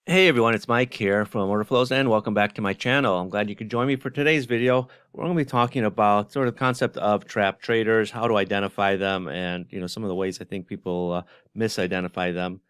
Hey everyone, it's Mike here from Orderflows and welcome back to my channel. I'm glad you could join me for today's video. We're going to be talking about sort of the concept of trap traders, how to identify them, and some of the ways I think people misidentify them.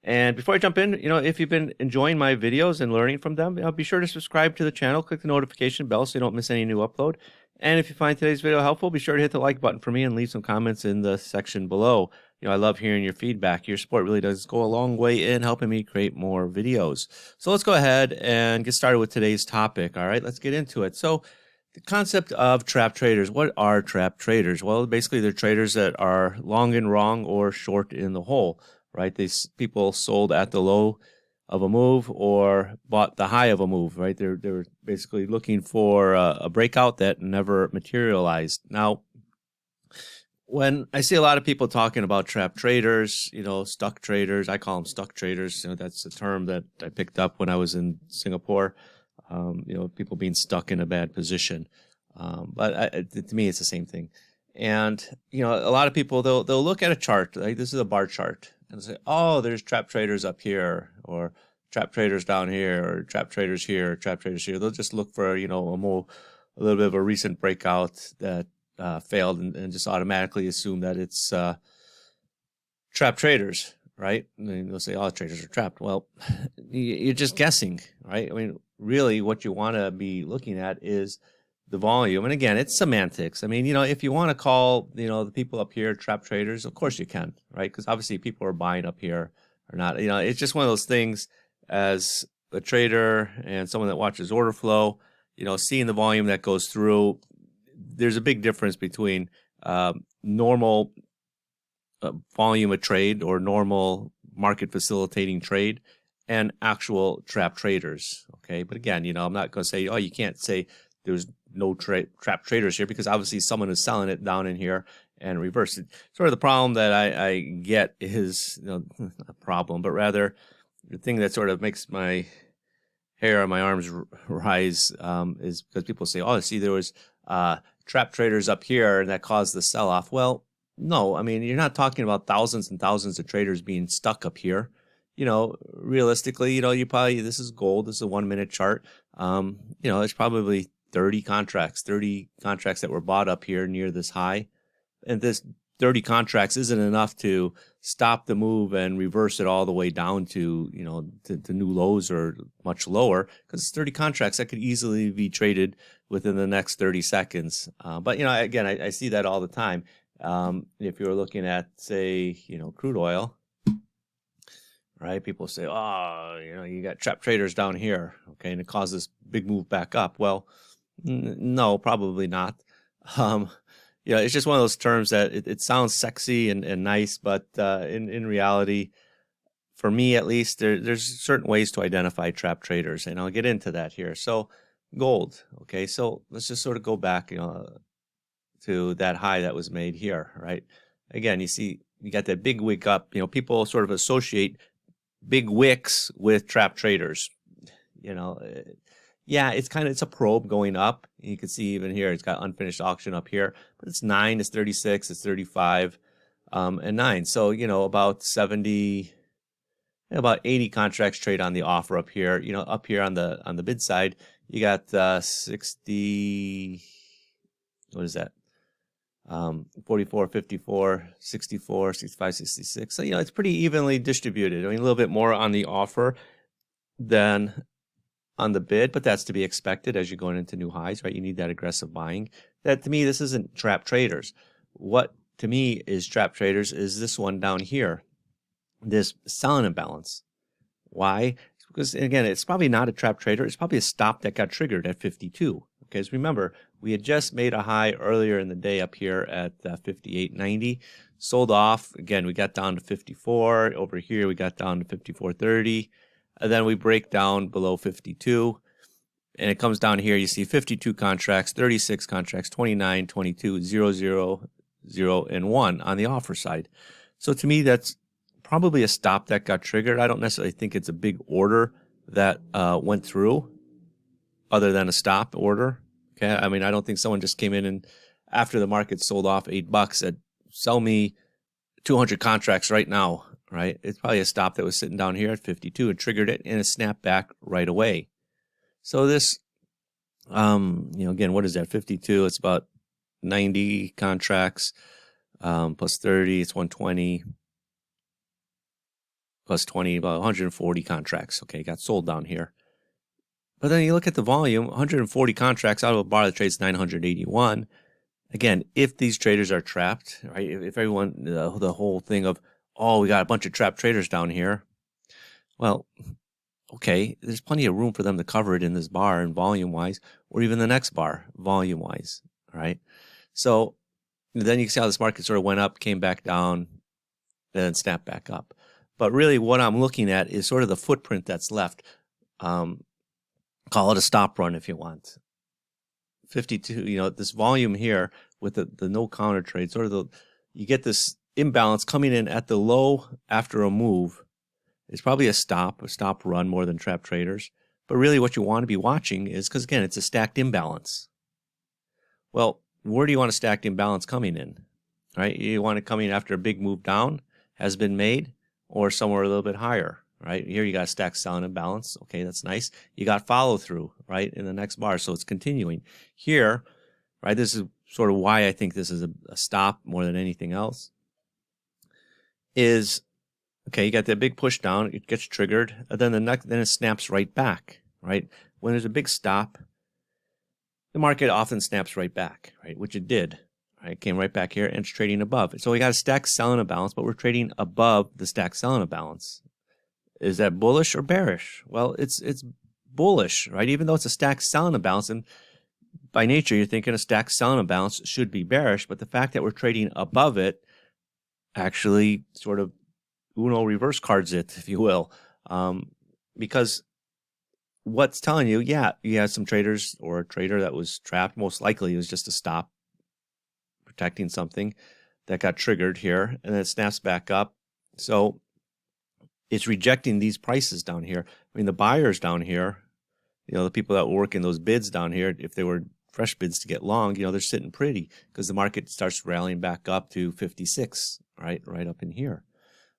And before I jump in, if you've been enjoying my videos and learning from them, be sure to subscribe to the channel, click the notification bell so you don't miss any new upload. And if you find today's video helpful, be sure to hit the like button for me and leave some comments in the section below. I love hearing your feedback. Your support really does go a long way in helping me create more videos. So let's go ahead and get started with today's topic. All right, let's get into it. So the concept of trap traders. What are trap traders? Well, basically they're traders that are long in wrong or short in the hole, right? These people sold at the low of a move or bought the high of a move, right? They're basically looking for a breakout that never materialized. Now, when I see a lot of people talking about trap traders, stuck traders, I call them stuck traders. That's a term that I picked up when I was in Singapore. People being stuck in a bad position. But to me, it's the same thing. And, a lot of people, they'll look at a chart, like this is a bar chart, and say, oh, there's trap traders up here, or trap traders down here, or trap traders here, or trap traders here. They'll just look for, a little bit of a recent breakout that failed and just automatically assume that it's trap traders, right? And they'll say, oh, traders are trapped. Well, you're just guessing, right? I mean, really what you want to be looking at is the volume. And again, it's semantics. I mean, if you want to call, the people up here trap traders, of course you can, right? Because obviously people are buying up here or not. It's just one of those things as a trader and someone that watches order flow, seeing the volume that goes through, there's a big difference between normal volume of trade or normal market facilitating trade and actual trap traders. Okay. But again, I'm not going to say, oh, you can't say there's no trap traders here because obviously someone is selling it down in here and reverse it. Sort of the problem that I get is, not a problem, but rather the thing that sort of makes my hair on my arms rise is because people say, oh, see, there was trap traders up here and that caused the sell-off. Well, no, I mean, you're not talking about thousands and thousands of traders being stuck up here. Realistically, this is gold. This is a 1 minute chart. It's probably 30 contracts that were bought up here near this high. And this 30 contracts isn't enough to stop the move and reverse it all the way down to, to new lows or much lower, because it's 30 contracts that could easily be traded within the next 30 seconds. But, again, I see that all the time. If you're looking at, say, crude oil, right? People say, oh, you got trap traders down here, okay, and it causes big move back up. Well, no, probably not. It's just one of those terms that it sounds sexy and nice, but in reality, for me at least, there's certain ways to identify trap traders, and I'll get into that here. So gold, okay, so let's just sort of go back, to that high that was made here, right? Again, you see, you got that big wick up. People sort of associate big wicks with trap traders. Yeah, it's a probe going up. You can see even here, it's got unfinished auction up here, but it's 9, it's 36, it's 35, and 9. So, about 70, about 80 contracts trade on the offer up here. Up here on the bid side, you got 60, what is that? 44, 54, 64, 65, 66. So, it's pretty evenly distributed. I mean, a little bit more on the offer than on the bid, but that's to be expected as you're going into new highs, right? You need that aggressive buying. That, to me, this isn't trap traders. What, to me, is trap traders is this one down here, this selling imbalance. Why? Because, again, it's probably not a trap trader. It's probably a stop that got triggered at 52. Okay, so remember, we had just made a high earlier in the day up here at 58.90. Sold off. Again, we got down to 54. Over here, we got down to 54.30. And then we break down below 52. And it comes down here. You see 52 contracts, 36 contracts, 29, 22, 0, 0, 0, and 1 on the offer side. So to me, that's probably a stop that got triggered. I don't necessarily think it's a big order that went through other than a stop order. Okay, I mean, I don't think someone just came in and after the market sold off $8 said, sell me 200 contracts right now. right? It's probably a stop that was sitting down here at 52 and triggered it, and it snapped back right away. So this, again, what is that? 52. It's about 90 contracts plus 30. It's 120 plus 20, about 140 contracts. Okay, got sold down here. But then you look at the volume, 140 contracts out of a bar that trades 981. Again, if these traders are trapped, right? If everyone, the whole thing of, oh, we got a bunch of trapped traders down here. Well, okay, there's plenty of room for them to cover it in this bar and volume-wise, or even the next bar, volume-wise, right? So then you can see how this market sort of went up, came back down, and then snapped back up. But really what I'm looking at is sort of the footprint that's left. Call it a stop run if you want. 52, this volume here with the no counter trade, sort of you get this imbalance coming in at the low after a move. It's probably a stop run more than trap traders. But really what you want to be watching is, because again, it's a stacked imbalance. Well, where do you want a stacked imbalance coming in? Right? You want it coming after a big move down has been made, or somewhere a little bit higher. Right? Here you got a stacked selling imbalance. Okay, that's nice. You got follow through, right, in the next bar. So it's continuing. Here, right, this is sort of why I think this is a stop more than anything else. Is, okay, you got that big push down, it gets triggered, and then then it snaps right back, right? When there's a big stop, the market often snaps right back, right? Which it did. Right? It came right back here and it's trading above. So we got a stacked selling imbalance, but we're trading above the stacked selling imbalance. Is that bullish or bearish? Well, it's bullish, right? Even though it's a stacked selling imbalance, and by nature you're thinking a stacked selling imbalance should be bearish, but the fact that we're trading above it actually sort of Uno reverse cards it, if you will, because what's telling you, yeah, you had some traders or a trader that was trapped. Most likely it was just a stop protecting something that got triggered here, and then it snaps back up. So it's rejecting these prices down here. I mean, the buyers down here, the people that were working those bids down here, if they were fresh bids to get long, they're sitting pretty because the market starts rallying back up to 56, right up in here.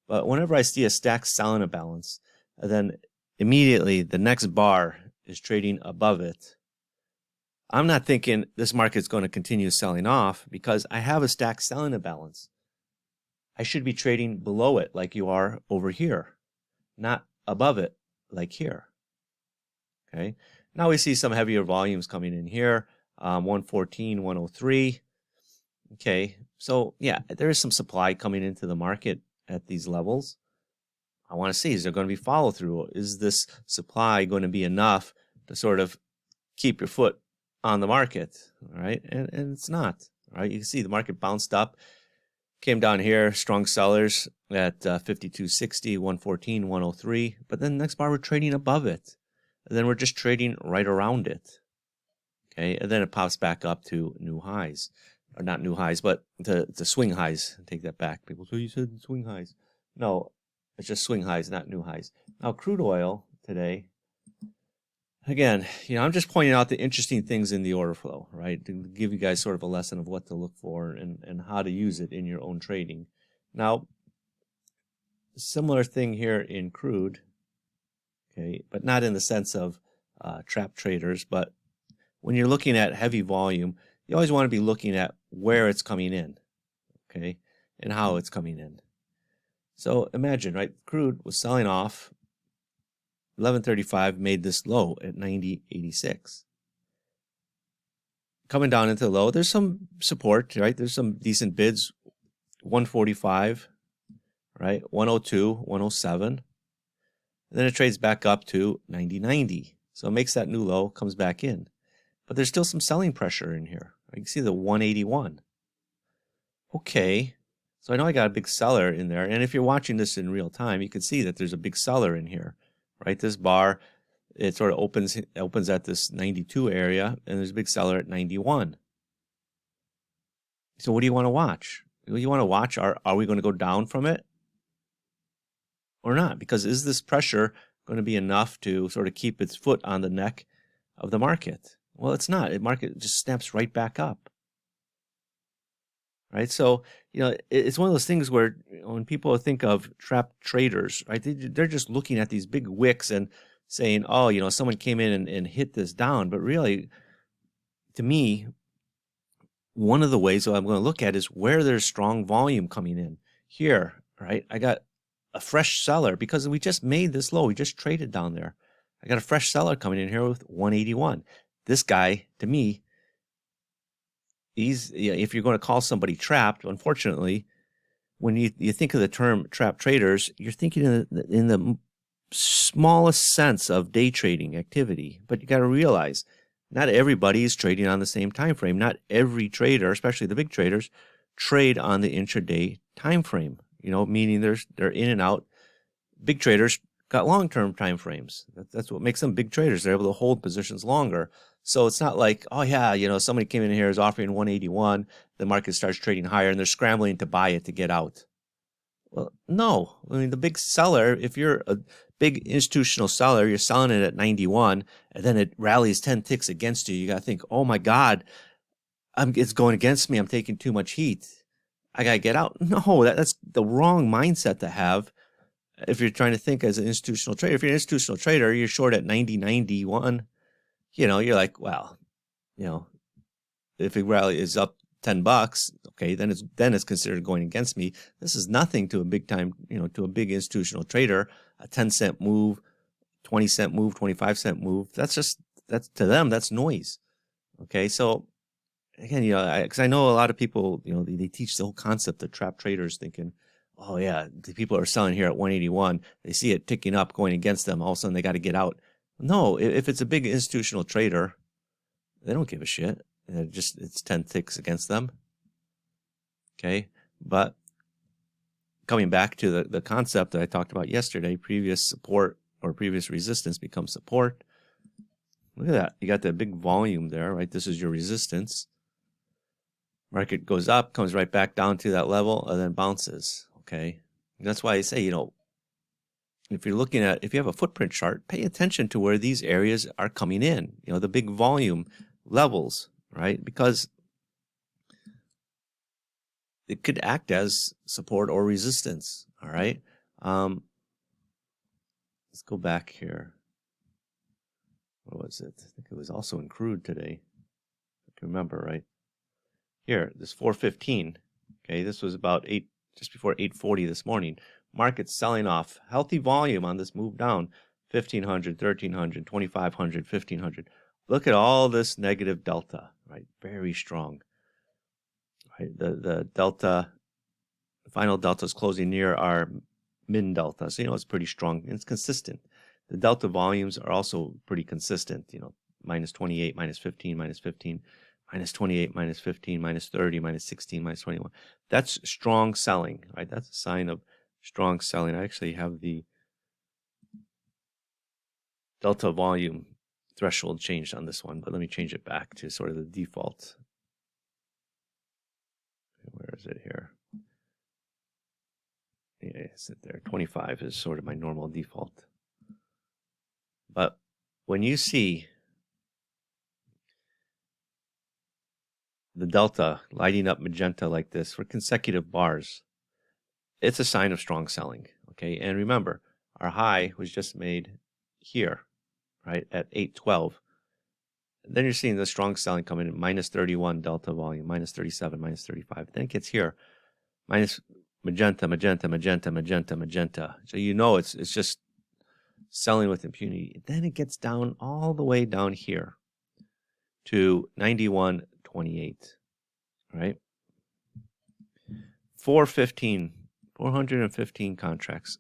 But whenever I see a stacked selling imbalance, then immediately the next bar is trading above it, I'm not thinking this market's going to continue selling off because I have a stacked selling imbalance. I should be trading below it like you are over here, not above it like here. Okay. Now we see some heavier volumes coming in here, 114, 103. Okay. So yeah, there is some supply coming into the market at these levels. I want to see, is there going to be follow through? Is this supply going to be enough to sort of keep your foot on the market? All right. And it's not. All right. You can see the market bounced up, came down here, strong sellers at 52.60, 114, 103. But then the next bar, we're trading above it. And then we're just trading right around it. Okay. And then it pops back up to new highs. Or not new highs, but the swing highs. Take that back. People say, you said swing highs. No, it's just swing highs, not new highs. Now, crude oil today, again, I'm just pointing out the interesting things in the order flow, right? To give you guys sort of a lesson of what to look for and how to use it in your own trading. Now, similar thing here in crude, okay, but not in the sense of trap traders, but when you're looking at heavy volume, you always want to be looking at where it's coming in, okay, and how it's coming in. So imagine, right, crude was selling off, 1135 made this low at 90.86. Coming down into the low, there's some support, right? There's some decent bids, 145, right, 102, 107. And then it trades back up to 90.90. So it makes that new low, comes back in. But there's still some selling pressure in here. You can see the 181. Okay, so I know I got a big seller in there. And if you're watching this in real time, you can see that there's a big seller in here, right? This bar, it sort of opens at this 92 area, and there's a big seller at 91. So what do you want to watch? You want to watch, are we going to go down from it or not? Because is this pressure going to be enough to sort of keep its foot on the neck of the market? Well, it's not. The market just snaps right back up. right? So, it's one of those things where when people think of trap traders, right, they're just looking at these big wicks and saying, oh, someone came in and hit this down. But really, to me, one of the ways that I'm going to look at is where there's strong volume coming in. Here, right? I got a fresh seller because we just made this low. We just traded down there. I got a fresh seller coming in here with 181. This guy, to me, if you're going to call somebody trapped, unfortunately, when you think of the term trap traders, you're thinking in the smallest sense of day trading activity. But you got to realize not everybody is trading on the same time frame. Not every trader, especially the big traders, trade on the intraday time frame. Meaning they're in and out. Big traders got long-term time frames. That's what makes them big traders. They're able to hold positions longer. So it's not like, oh yeah, somebody came in here is offering 181, the market starts trading higher and they're scrambling to buy it to get out. Well, no. I mean, the big seller, if you're a big institutional seller, you're selling it at 91 and then it rallies 10 ticks against you. You got to think, oh my God, it's going against me. I'm taking too much heat. I got to get out. No, that's the wrong mindset to have if you're trying to think as an institutional trader. If you're an institutional trader, you're short at 90.91. You're like, well, if it rally is up $10, okay, then it's considered going against me. This is nothing to a big time, to a big institutional trader. A 10-cent move, 20-cent move, 25-cent move. That's to them, that's noise. Okay, so again, because I know a lot of people, they teach the whole concept of trap traders, thinking, oh yeah, the people are selling here at 181. They see it ticking up, going against them. All of a sudden, they got to get out. No, if it's a big institutional trader, they don't give a shit. It's 10 ticks against them. Okay, but coming back to the concept that I talked about yesterday, previous support or previous resistance becomes support. Look at that. You got that big volume there, right? This is your resistance. Market goes up, comes right back down to that level, and then bounces. Okay. That's why I say, if you have a footprint chart, pay attention to where these areas are coming in, the big volume levels, right? Because it could act as support or resistance. All right. Let's go back here. What was it? I think it was also in crude today. I can remember, right? Here, this 415. Okay, this was about just before 8:40 this morning. Market selling off. Healthy volume on this move down. 1,500, 1,300, 2,500, 1,500. Look at all this negative delta, right? Very strong. Right? The delta, the final delta is closing near our min delta. So, it's pretty strong and it's consistent. The delta volumes are also pretty consistent, minus 28, minus 15, minus 15, minus 28, minus 15, minus 30, minus 16, minus 21. That's strong selling, right? That's a sign of strong selling. I actually have the delta volume threshold changed on this one, but let me change it back to sort of the default. Where is it here? Yeah, it's there. 25 is sort of my normal default. But when you see the delta lighting up magenta like this for consecutive bars, it's a sign of strong selling. Okay, and remember, our high was just made here, right, at 812. Then you're seeing the strong selling coming in, minus 31 delta volume, minus 37, minus 35. Then it gets here, minus magenta, magenta, magenta, magenta, magenta. So it's just selling with impunity. Then it gets down all the way down here to 91.28, right? 415 contracts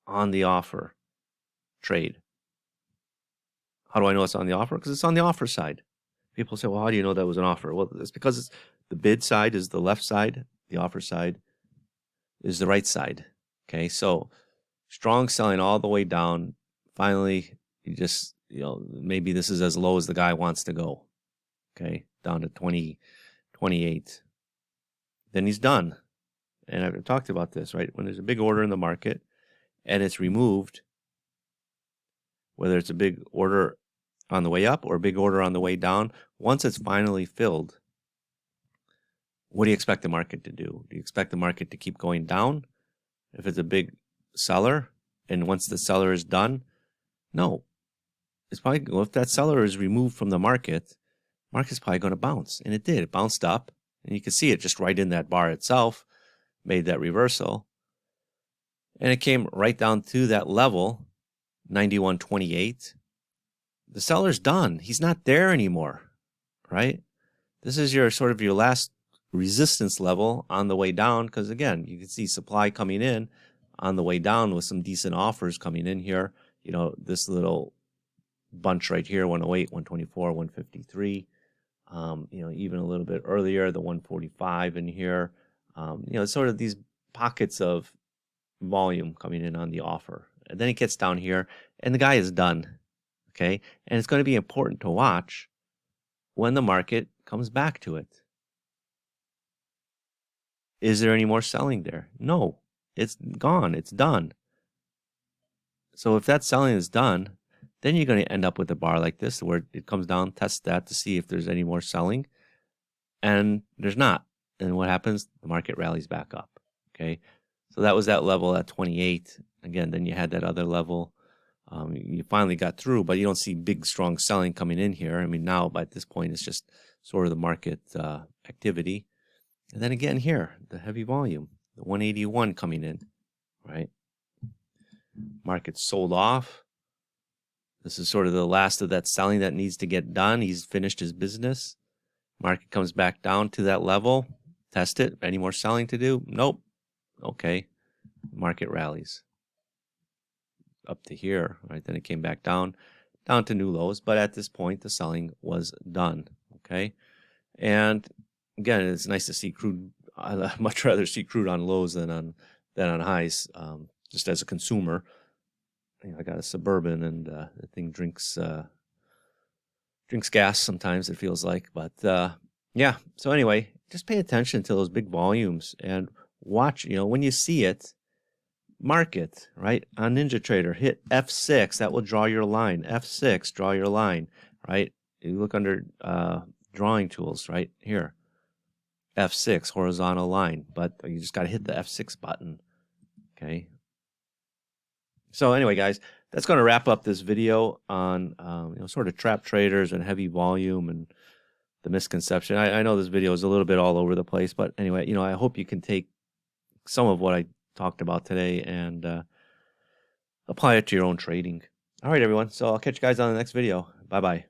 on the offer trade. How do I know it's on the offer? Because it's on the offer side. People say, well, how do you know that was an offer? Well, it's because the bid side is the left side, the offer side is the right side. Okay, so strong selling all the way down. Finally, you just, maybe this is as low as the guy wants to go. Okay, down to 20.28. Then he's done. And I've talked about this, right? When there's a big order in the market and it's removed, whether it's a big order on the way up or a big order on the way down, once it's finally filled, what do you expect the market to do? Do you expect the market to keep going down if it's a big seller? And once the seller is done, no. It's probably, well, if that seller is removed from the market's probably going to bounce. And it did. It bounced up. And you can see it just right in that bar itself, made that reversal. And it came right down to that level, 91.28. The seller's done. He's not there anymore, right? This is your sort of your last resistance level on the way down, because again, you can see supply coming in on the way down with some decent offers coming in here. You know, this little bunch right here, 108, 124, 153. You know, even a little bit earlier, the 145 in here. You know, sort of these pockets of volume coming in on the offer. And then it gets down here, and the guy is done. Okay, and it's going to be important to watch when the market comes back to it. Is there any more selling there? No, it's gone. It's done. So if that selling is done, then you're going to end up with a bar like this where it comes down, tests that to see if there's any more selling, and there's not. And what happens? The market rallies back up. Okay, so that was that level at 28. Again, then you had that other level. You finally got through, but you don't see big, strong selling coming in here. I mean, now by this point, it's just sort of the market activity. And then again here, the heavy volume, the 181 coming in, right? Market sold off. This is sort of the last of that selling that needs to get done. He's finished his business. Market comes back down to that level. Test it. Any more selling to do? Nope. Okay. Market rallies up to here, right? Then it came back down to new lows. But at this point, the selling was done. Okay. And again, it's nice to see crude. I'd much rather see crude on lows than on highs. Just as a consumer, you know, I got a Suburban, and the thing drinks gas sometimes, it feels like. But yeah. So anyway, just pay attention to those big volumes and watch. You know, when you see it, mark it, right? On NinjaTrader, hit F6. That will draw your line. F6, draw your line, right? You look under drawing tools right here. F6, horizontal line. But you just got to hit the F6 button, okay? So anyway, guys, that's going to wrap up this video on you know, sort of trap traders and heavy volume and the misconception. I know this video is a little bit all over the place, but anyway, you know, I hope you can take some of what I talked about today and apply it to your own trading. All right, everyone. So I'll catch you guys on the next video. Bye-bye.